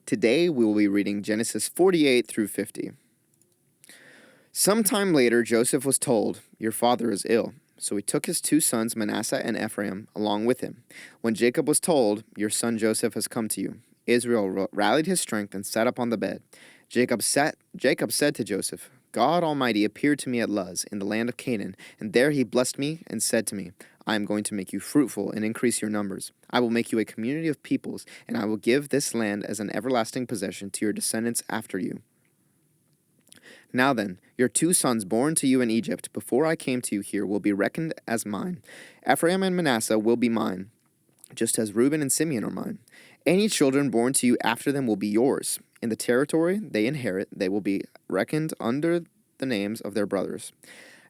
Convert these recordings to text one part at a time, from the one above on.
Today we will be reading Genesis 48 through 50. Sometime later, Joseph was told, "Your father is ill." So he took his two sons, Manasseh and Ephraim, along with him. When Jacob was told, "Your son Joseph has come to you," Israel rallied his strength and sat up on the bed. Jacob said to Joseph, "God Almighty appeared to me at Luz in the land of Canaan, and there he blessed me and said to me, 'I am going to make you fruitful and increase your numbers. I will make you a community of peoples, and I will give this land as an everlasting possession to your descendants after you.' Now then, your two sons born to you in Egypt before I came to you here will be reckoned as mine. Ephraim and Manasseh will be mine, just as Reuben and Simeon are mine. Any children born to you after them will be yours. In the territory they inherit, they will be reckoned under the names of their brothers.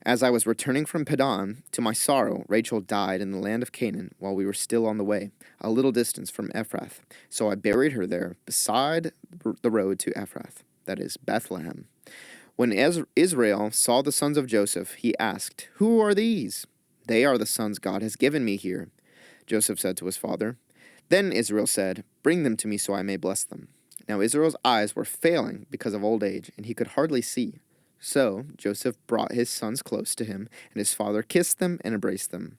As I was returning from Padan, to my sorrow, Rachel died in the land of Canaan while we were still on the way, a little distance from Ephrath. So I buried her there, beside the road to Ephrath, that is, Bethlehem. When Israel saw the sons of Joseph, he asked, 'Who are these?' 'They are the sons God has given me here,' Joseph said to his father. Then Israel said, 'Bring them to me so I may bless them.' Now Israel's eyes were failing because of old age, and he could hardly see. So Joseph brought his sons close to him, and his father kissed them and embraced them.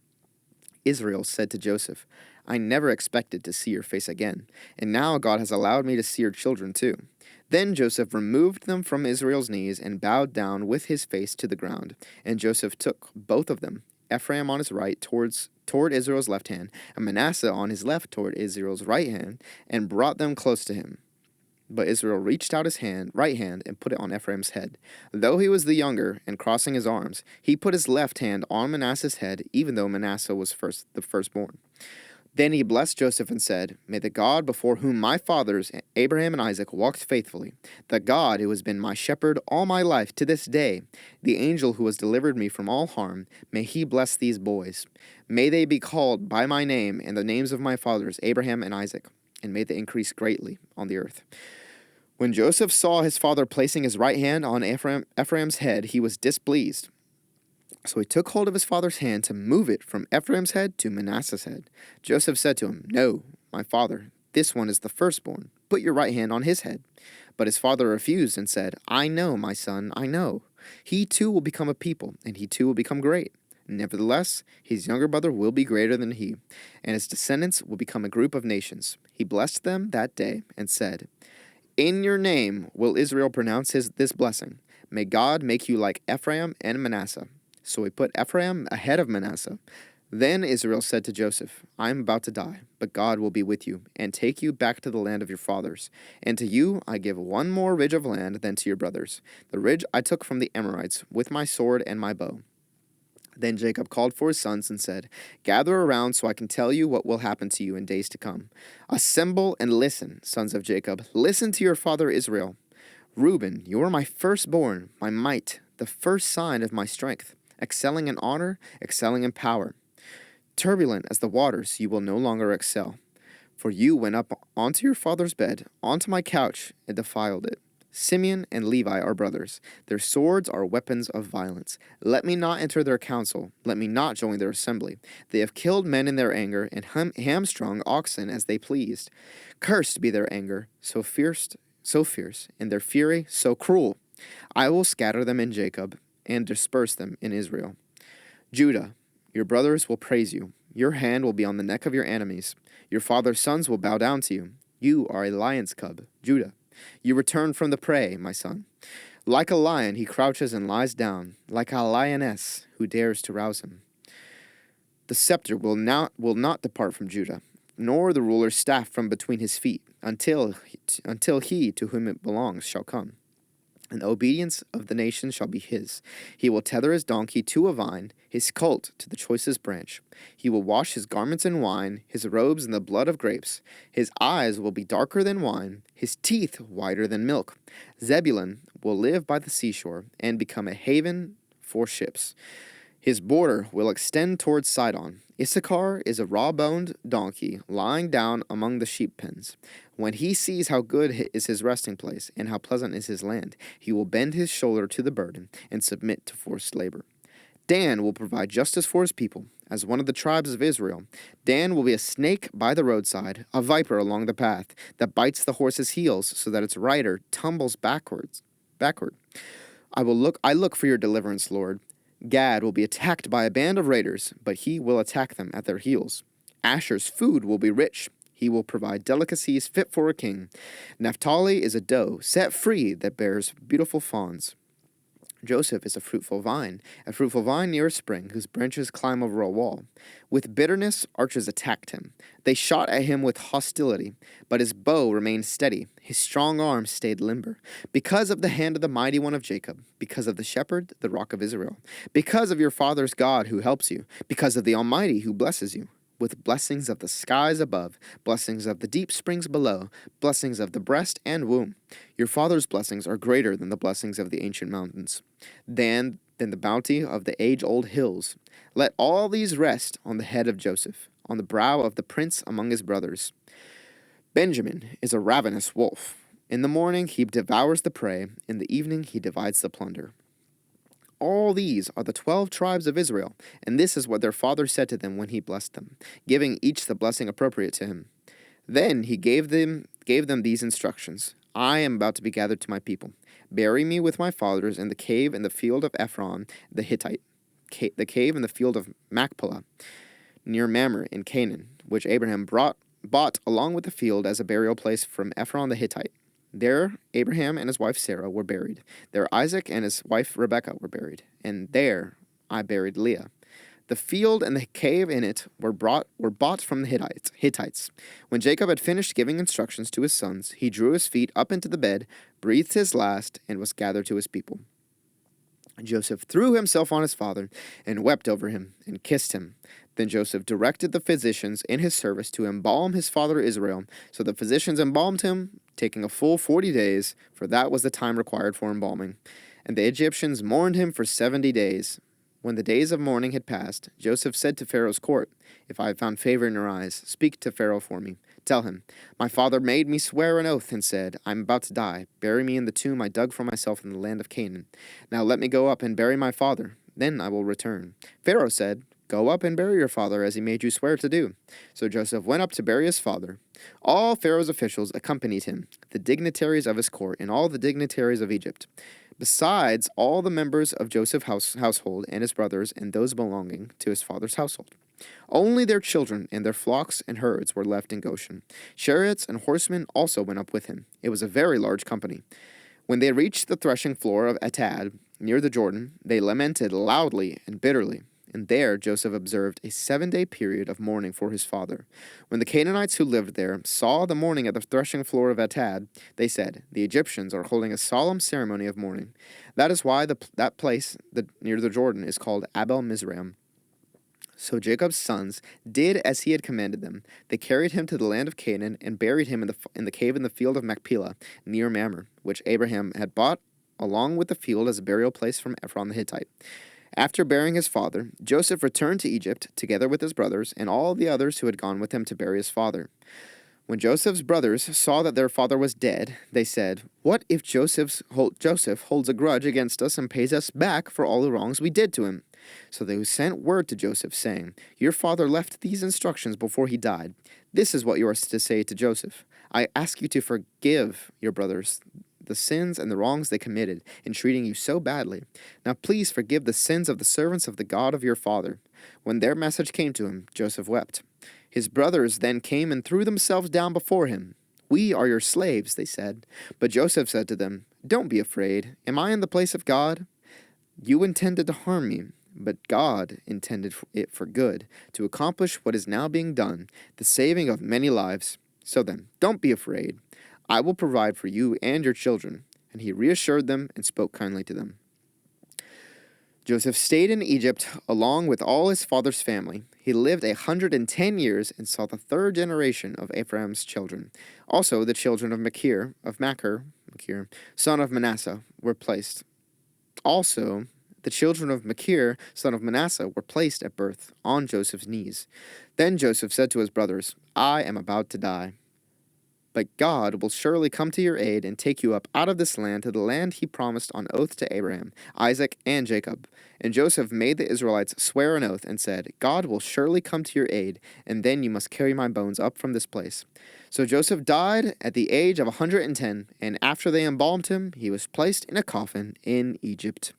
Israel said to Joseph, 'I never expected to see your face again, and now God has allowed me to see your children too.' Then Joseph removed them from Israel's knees and bowed down with his face to the ground. And Joseph took both of them, Ephraim on his right toward Israel's left hand, and Manasseh on his left toward Israel's right hand, and brought them close to him. But Israel reached out his right hand and put it on Ephraim's head. Though he was the younger, and crossing his arms, he put his left hand on Manasseh's head, even though Manasseh was the firstborn. Then he blessed Joseph and said, 'May the God before whom my fathers, Abraham and Isaac, walked faithfully, the God who has been my shepherd all my life to this day, the angel who has delivered me from all harm, may he bless these boys. May they be called by my name and the names of my fathers, Abraham and Isaac, and may they increase greatly on the earth.' When Joseph saw his father placing his right hand on Ephraim's head, he was displeased. So he took hold of his father's hand to move it from Ephraim's head to Manasseh's head. Joseph said to him, 'No, my father, this one is the firstborn. Put your right hand on his head.' But his father refused and said, 'I know, my son, I know. He too will become a people, and he too will become great. Nevertheless, his younger brother will be greater than he, and his descendants will become a group of nations.' He blessed them that day and said, 'In your name will Israel pronounce this blessing. May God make you like Ephraim and Manasseh.' So he put Ephraim ahead of Manasseh. Then Israel said to Joseph, 'I am about to die, but God will be with you, and take you back to the land of your fathers. And to you I give one more ridge of land than to your brothers, the ridge I took from the Amorites, with my sword and my bow.' Then Jacob called for his sons and said, 'Gather around so I can tell you what will happen to you in days to come. Assemble and listen, sons of Jacob. Listen to your father Israel. Reuben, you are my firstborn, my might, the first sign of my strength, excelling in honor, excelling in power. Turbulent as the waters, you will no longer excel. For you went up onto your father's bed, onto my couch, and defiled it. Simeon and Levi are brothers. Their swords are weapons of violence. Let me not enter their council. Let me not join their assembly. They have killed men in their anger and hamstrung oxen as they pleased. Cursed be their anger, so fierce, and their fury so cruel. I will scatter them in Jacob and disperse them in Israel. Judah, your brothers will praise you. Your hand will be on the neck of your enemies. Your father's sons will bow down to you. You are a lion's cub, Judah. You return from the prey, my son. Like a lion, he crouches and lies down, like a lioness who dares to rouse him. The scepter will not depart from Judah, nor the ruler's staff from between his feet, until he to whom it belongs shall come. And the obedience of the nations shall be his. He will tether his donkey to a vine, his colt to the choicest branch. He will wash his garments in wine, his robes in the blood of grapes. His eyes will be darker than wine, his teeth whiter than milk. Zebulun will live by the seashore and become a haven for ships. His border will extend towards Sidon. Issachar is a raw-boned donkey lying down among the sheep pens. When he sees how good is his resting place and how pleasant is his land, he will bend his shoulder to the burden and submit to forced labor. Dan will provide justice for his people, as one of the tribes of Israel. Dan will be a snake by the roadside, a viper along the path, that bites the horse's heels so that its rider tumbles backward. I look for your deliverance, Lord. Gad will be attacked by a band of raiders, but he will attack them at their heels. Asher's food will be rich. He will provide delicacies fit for a king. Naphtali is a doe set free that bears beautiful fawns. Joseph is a fruitful vine near a spring, whose branches climb over a wall. With bitterness, archers attacked him. They shot at him with hostility, but his bow remained steady. His strong arm stayed limber. Because of the hand of the mighty one of Jacob, because of the shepherd, the rock of Israel, because of your father's God who helps you, because of the Almighty who blesses you, with blessings of the skies above, blessings of the deep springs below, blessings of the breast and womb. Your father's blessings are greater than the blessings of the ancient mountains, than the bounty of the age-old hills. Let all these rest on the head of Joseph, on the brow of the prince among his brothers. Benjamin is a ravenous wolf. In the morning he devours the prey, in the evening he divides the plunder. All these are the 12 tribes of Israel, and this is what their father said to them when he blessed them, giving each the blessing appropriate to him. Then he gave them these instructions. I am about to be gathered to my people. Bury me with my fathers in the cave in the field of Ephron the Hittite, the cave in the field of Machpelah, near Mamre in Canaan, which Abraham bought along with the field as a burial place from Ephron the Hittite. There Abraham and his wife Sarah were buried. There Isaac and his wife Rebekah were buried. And there I buried Leah. The field and the cave in it were bought from the Hittites. When Jacob had finished giving instructions to his sons, he drew his feet up into the bed, breathed his last, and was gathered to his people. Joseph threw himself on his father and wept over him and kissed him. Then Joseph directed the physicians in his service to embalm his father Israel. So the physicians embalmed him, taking a full 40 days, for that was the time required for embalming. And the Egyptians mourned him for 70 days. When the days of mourning had passed, Joseph said to Pharaoh's court, If I have found favor in your eyes, speak to Pharaoh for me. Tell him, My father made me swear an oath and said, I am about to die. Bury me in the tomb I dug for myself in the land of Canaan. Now let me go up and bury my father. Then I will return. Pharaoh said, Go up and bury your father as he made you swear to do. So Joseph went up to bury his father. All Pharaoh's officials accompanied him, the dignitaries of his court and all the dignitaries of Egypt, besides all the members of Joseph's household and his brothers and those belonging to his father's household. Only their children and their flocks and herds were left in Goshen. Chariots and horsemen also went up with him. It was a very large company. When they reached the threshing floor of Atad, near the Jordan, they lamented loudly and bitterly. And there Joseph observed a 7-day period of mourning for his father. When the Canaanites who lived there saw the mourning at the threshing floor of Atad, they said, The Egyptians are holding a solemn ceremony of mourning. That is why that place near the Jordan is called Abel Mizraim. So Jacob's sons did as he had commanded them. They carried him to the land of Canaan and buried him in the cave in the field of Machpelah, near Mamre, which Abraham had bought along with the field as a burial place from Ephron the Hittite. After burying his father, Joseph returned to Egypt, together with his brothers and all the others who had gone with him to bury his father. When Joseph's brothers saw that their father was dead, they said, What if Joseph holds a grudge against us and pays us back for all the wrongs we did to him? So they sent word to Joseph, saying, Your father left these instructions before he died. This is what you are to say to Joseph. I ask you to forgive your brothers the sins and the wrongs they committed in treating you so badly. Now please forgive the sins of the servants of the God of your father. When their message came to him, Joseph wept. His brothers then came and threw themselves down before him. We are your slaves, they said. But Joseph said to them, Don't be afraid. Am I in the place of God? You intended to harm me, but God intended it for good, to accomplish what is now being done, the saving of many lives. So then, don't be afraid. I will provide for you and your children. And he reassured them and spoke kindly to them. Joseph stayed in Egypt along with all his father's family. He lived 110 years and saw the third generation of Ephraim's children. Also, the children of Machir, son of Manasseh, were placed. Also, the children of Machir, son of Manasseh, were placed at birth on Joseph's knees. Then Joseph said to his brothers, I am about to die. But God will surely come to your aid and take you up out of this land to the land he promised on oath to Abraham, Isaac, and Jacob. And Joseph made the Israelites swear an oath and said, God will surely come to your aid, and then you must carry my bones up from this place. So Joseph died at the age of 110, and after they embalmed him, he was placed in a coffin in Egypt.